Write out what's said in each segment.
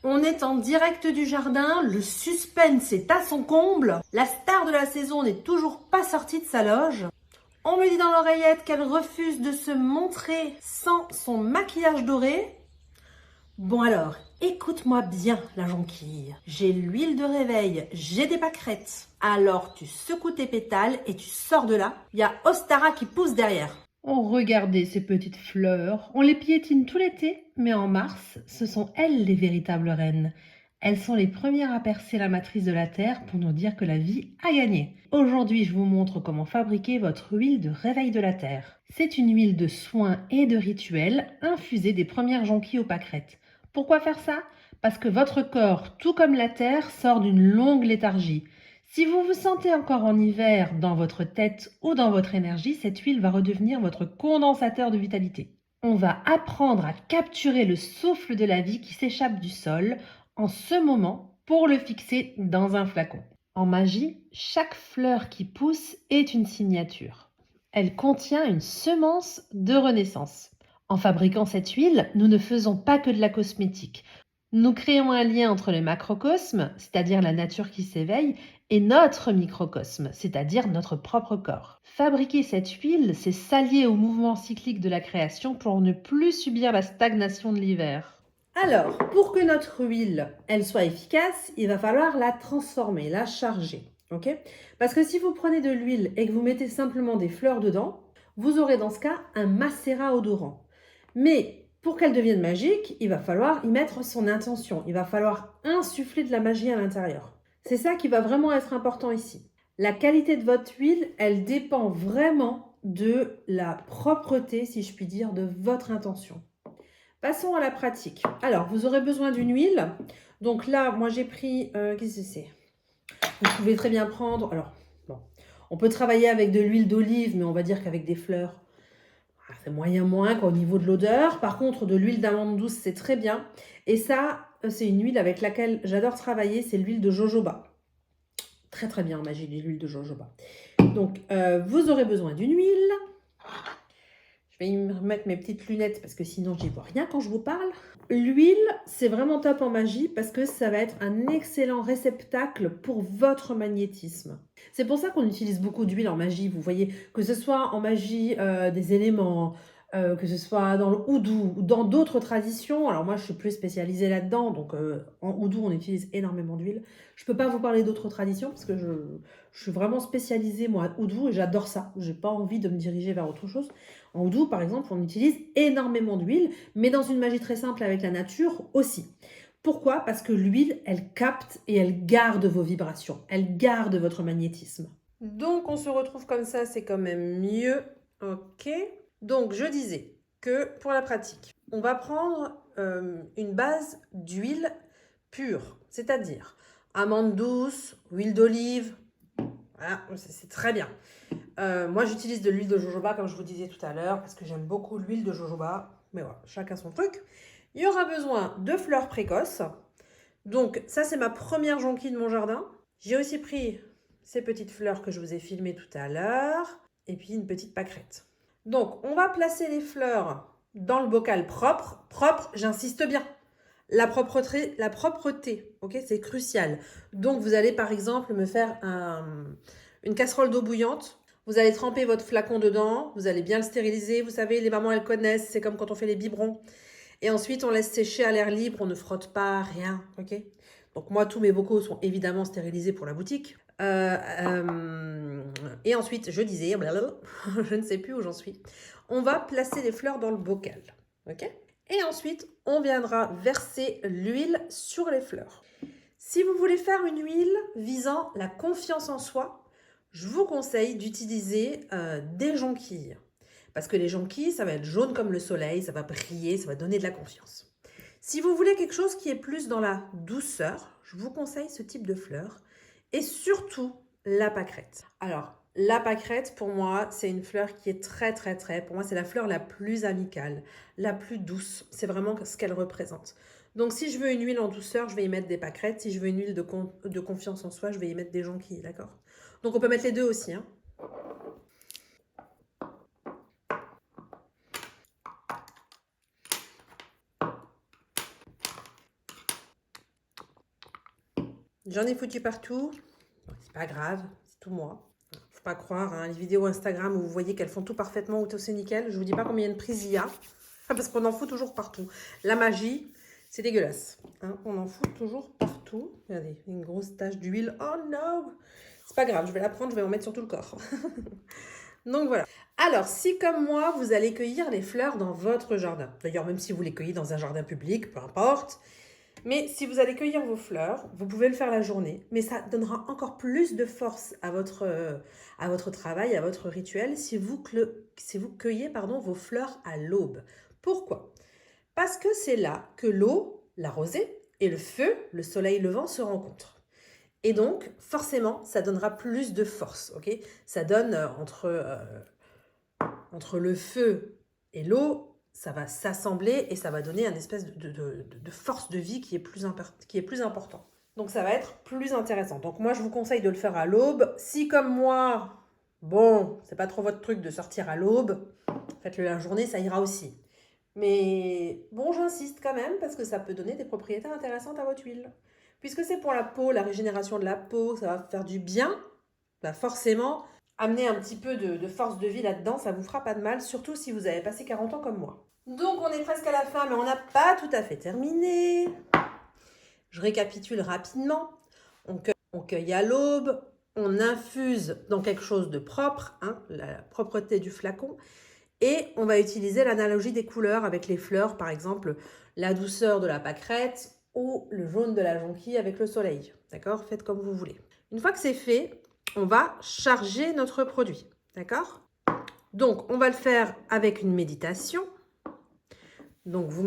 On est en direct du jardin, le suspense est à son comble. La star de la saison n'est toujours pas sortie de sa loge. On me dit dans l'oreillette qu'elle refuse de se montrer sans son maquillage doré. Bon alors, écoute-moi bien la jonquille. J'ai l'huile de réveil, j'ai des pâquerettes. Alors tu secoues tes pétales et tu sors de là. Il y a Ostara qui pousse derrière. Oh, regardez ces petites fleurs. On les piétine tout l'été, mais en mars, ce sont elles les véritables reines. Elles sont les premières à percer la matrice de la terre pour nous dire que la vie a gagné. Aujourd'hui, je vous montre comment fabriquer votre huile de réveil de la terre. C'est une huile de soin et de rituel infusée des premières jonquilles aux pâquerettes. Pourquoi faire ça? Parce que votre corps, tout comme la terre, sort d'une longue léthargie. Si vous vous sentez encore en hiver dans votre tête ou dans votre énergie, cette huile va redevenir votre condensateur de vitalité. On va apprendre à capturer le souffle de la vie qui s'échappe du sol en ce moment pour le fixer dans un flacon. En magie, chaque fleur qui pousse est une signature. Elle contient une semence de renaissance. En fabriquant cette huile, nous ne faisons pas que de la cosmétique. Nous créons un lien entre le macrocosme, c'est-à-dire la nature qui s'éveille, et notre microcosme, c'est-à-dire notre propre corps. Fabriquer cette huile, c'est s'allier au mouvement cyclique de la création pour ne plus subir la stagnation de l'hiver. Alors, pour que notre huile, elle soit efficace, il va falloir la transformer, la charger. Ok? Parce que si vous prenez de l'huile et que vous mettez simplement des fleurs dedans, vous aurez dans ce cas un macérat odorant. Mais pour qu'elle devienne magique, il va falloir y mettre son intention. Il va falloir insuffler de la magie à l'intérieur. C'est ça qui va vraiment être important ici. La qualité de votre huile, elle dépend vraiment de la propreté, si je puis dire, de votre intention. Passons à la pratique. Alors, vous aurez besoin d'une huile. Donc là, moi j'ai pris, qu'est-ce que c'est? Vous pouvez très bien prendre, alors, bon, on peut travailler avec de l'huile d'olive, mais on va dire qu'avec des fleurs, c'est moyen moins qu'au niveau de l'odeur. Par contre, de l'huile d'amande douce, c'est très bien. Et ça, c'est une huile avec laquelle j'adore travailler, c'est l'huile de jojoba. Très très bien en magie, l'huile de jojoba. Donc, vous aurez besoin d'une huile. Je vais y remettre mes petites lunettes parce que sinon, j'y vois rien quand je vous parle. L'huile, c'est vraiment top en magie parce que ça va être un excellent réceptacle pour votre magnétisme. C'est pour ça qu'on utilise beaucoup d'huile en magie, vous voyez, que ce soit en magie des éléments, que ce soit dans le houdou ou dans d'autres traditions. Alors moi, je suis plus spécialisée là-dedans, donc en houdou, on utilise énormément d'huile. Je ne peux pas vous parler d'autres traditions parce que je suis vraiment spécialisée, moi, houdou, et j'adore ça. Je n'ai pas envie de me diriger vers autre chose. En houdou, par exemple, on utilise énormément d'huile, mais dans une magie très simple avec la nature aussi. Pourquoi? Parce que l'huile, elle capte et elle garde vos vibrations, elle garde votre magnétisme. Donc, on se retrouve comme ça, c'est quand même mieux. Ok. Donc, je disais que pour la pratique, on va prendre une base d'huile pure, c'est-à-dire amande douce, huile d'olive. Voilà, c'est très bien. Moi, j'utilise de l'huile de jojoba, comme je vous disais tout à l'heure, parce que j'aime beaucoup l'huile de jojoba. Mais voilà, chacun son truc. Il y aura besoin de fleurs précoces. Donc, ça, c'est ma première jonquille de mon jardin. J'ai aussi pris ces petites fleurs que je vous ai filmées tout à l'heure. Et puis, une petite pâquerette. Donc, on va placer les fleurs dans le bocal propre. Propre, j'insiste bien. La propreté, ok, c'est crucial. Donc, vous allez, par exemple, me faire une casserole d'eau bouillante. Vous allez tremper votre flacon dedans, vous allez bien le stériliser. Vous savez, les mamans, elles connaissent, c'est comme quand on fait les biberons. Et ensuite, on laisse sécher à l'air libre, on ne frotte pas, rien, ok? Donc moi, tous mes bocaux sont évidemment stérilisés pour la boutique. Et ensuite, je disais, je ne sais plus où j'en suis, on va placer les fleurs dans le bocal, ok? Et ensuite, on viendra verser l'huile sur les fleurs. Si vous voulez faire une huile visant la confiance en soi, je vous conseille d'utiliser des jonquilles. Parce que les jonquilles, ça va être jaune comme le soleil, ça va briller, ça va donner de la confiance. Si vous voulez quelque chose qui est plus dans la douceur, je vous conseille ce type de fleur. Et surtout, la pâquerette. Alors, la pâquerette, pour moi, c'est une fleur qui est très, très, très... Pour moi, c'est la fleur la plus amicale, la plus douce. C'est vraiment ce qu'elle représente. Donc, si je veux une huile en douceur, je vais y mettre des pâquerettes. Si je veux une huile de confiance en soi, je vais y mettre des jonquilles, d'accord? Donc, on peut mettre les deux aussi, hein. J'en ai foutu partout. Bon, c'est pas grave, c'est tout moi. Faut pas croire, hein, les vidéos Instagram où vous voyez qu'elles font tout parfaitement, où tout c'est nickel. Je vous dis pas combien de prises il y a, parce qu'on en fout toujours partout. La magie, c'est dégueulasse. Hein, on en fout toujours partout. Regardez, une grosse tache d'huile. Oh non! C'est pas grave, je vais la prendre, je vais en mettre sur tout le corps. Donc voilà. Alors, si comme moi, vous allez cueillir les fleurs dans votre jardin, d'ailleurs, même si vous les cueillez dans un jardin public, peu importe, mais si vous allez cueillir vos fleurs, vous pouvez le faire la journée, mais ça donnera encore plus de force à votre travail, à votre rituel, si vous cueillez vos fleurs à l'aube. Pourquoi? Parce que c'est là que l'eau, la rosée, et le feu, le soleil levant, se rencontrent. Et donc, forcément, ça donnera plus de force, ok? Ça donne entre le feu et l'eau, ça va s'assembler et ça va donner une espèce de force de vie qui est plus important. Donc ça va être plus intéressant. Donc moi, je vous conseille de le faire à l'aube. Si comme moi, bon, c'est pas trop votre truc de sortir à l'aube, faites-le la journée, ça ira aussi. Mais bon, j'insiste quand même parce que ça peut donner des propriétés intéressantes à votre huile. Puisque c'est pour la peau, la régénération de la peau, ça va faire du bien, bah forcément, amener un petit peu de force de vie là-dedans, ça vous fera pas de mal, surtout si vous avez passé 40 ans comme moi. Donc on est presque à la fin, mais on n'a pas tout à fait terminé. Je récapitule rapidement. On cueille à l'aube, on infuse dans quelque chose de propre, hein, la propreté du flacon, et on va utiliser l'analogie des couleurs avec les fleurs, par exemple la douceur de la pâquerette ou le jaune de la jonquille avec le soleil. D'accord? Faites comme vous voulez. Une fois que c'est fait, on va charger notre produit. D'accord? Donc, on va le faire avec une méditation. Donc, vous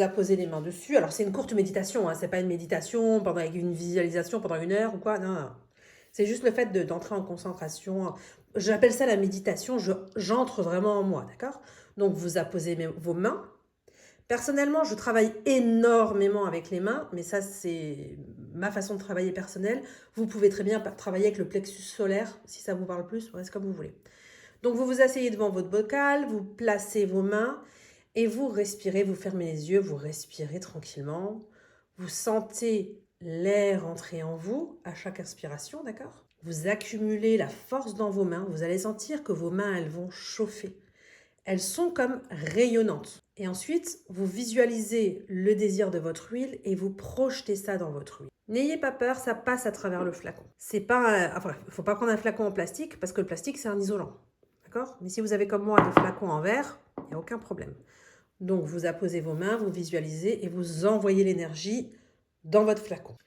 apposez les mains dessus. Alors, c'est une courte méditation, hein, c'est pas une méditation avec une visualisation pendant 1 heure ou quoi. Non, non. C'est juste le fait d'entrer en concentration. J'appelle ça la méditation. J'entre vraiment en moi, d'accord? Donc, vous apposez vos mains. Personnellement, je travaille énormément avec les mains, mais ça, c'est ma façon de travailler personnelle. Vous pouvez très bien travailler avec le plexus solaire, si ça vous parle plus, c'est comme vous voulez. Donc, vous vous asseyez devant votre bocal, vous placez vos mains et vous respirez, vous fermez les yeux, vous respirez tranquillement. Vous sentez l'air entrer en vous à chaque inspiration, d'accord? Vous accumulez la force dans vos mains. Vous allez sentir que vos mains, elles vont chauffer. Elles sont comme rayonnantes. Et ensuite, vous visualisez le désir de votre huile et vous projetez ça dans votre huile. N'ayez pas peur, ça passe à travers le flacon. Il ne faut pas prendre un flacon en plastique parce que le plastique, c'est un isolant. D'accord? Mais si vous avez comme moi des flacons en verre, il n'y a aucun problème. Donc, vous apposez vos mains, vous visualisez et vous envoyez l'énergie dans votre flacon.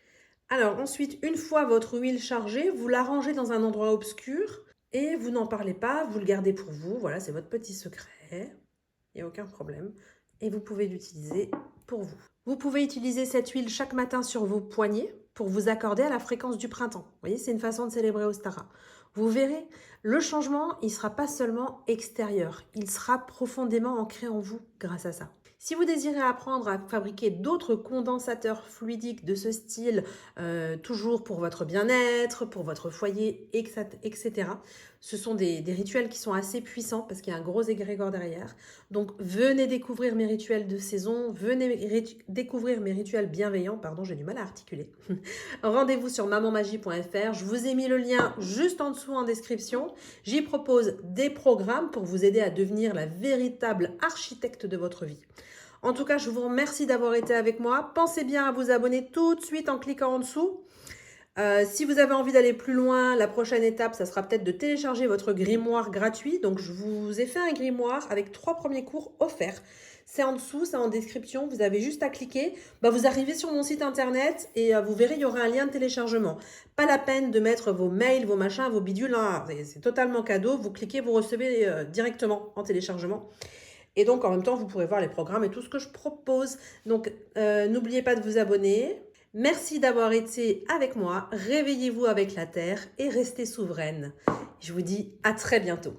Alors ensuite, une fois votre huile chargée, vous la rangez dans un endroit obscur et vous n'en parlez pas, vous le gardez pour vous. Voilà, c'est votre petit secret. Il n'y a aucun problème. Et vous pouvez l'utiliser pour vous. Vous pouvez utiliser cette huile chaque matin sur vos poignets pour vous accorder à la fréquence du printemps. Vous voyez, c'est une façon de célébrer Ostara. Vous verrez, le changement, il ne sera pas seulement extérieur. Il sera profondément ancré en vous grâce à ça. Si vous désirez apprendre à fabriquer d'autres condensateurs fluidiques de ce style, toujours pour votre bien-être, pour votre foyer, etc., ce sont des rituels qui sont assez puissants parce qu'il y a un gros égrégore derrière. Donc, venez découvrir mes rituels de saison, venez découvrir mes rituels bienveillants. Pardon, j'ai du mal à articuler. Rendez-vous sur mamanmagie.fr. Je vous ai mis le lien juste en dessous en description. J'y propose des programmes pour vous aider à devenir la véritable architecte de votre vie. En tout cas, je vous remercie d'avoir été avec moi. Pensez bien à vous abonner tout de suite en cliquant en dessous. Si vous avez envie d'aller plus loin, la prochaine étape, ça sera peut-être de télécharger votre grimoire gratuit. Donc, je vous ai fait un grimoire avec 3 premiers cours offerts. C'est en dessous, c'est en description. Vous avez juste à cliquer. Vous arrivez sur mon site internet et vous verrez, il y aura un lien de téléchargement. Pas la peine de mettre vos mails, vos machins, vos bidules. Hein. C'est totalement cadeau. Vous cliquez, vous recevez directement en téléchargement. Et donc, en même temps, vous pourrez voir les programmes et tout ce que je propose. Donc, n'oubliez pas de vous abonner. Merci d'avoir été avec moi. Réveillez-vous avec la Terre et restez souveraine. Je vous dis à très bientôt.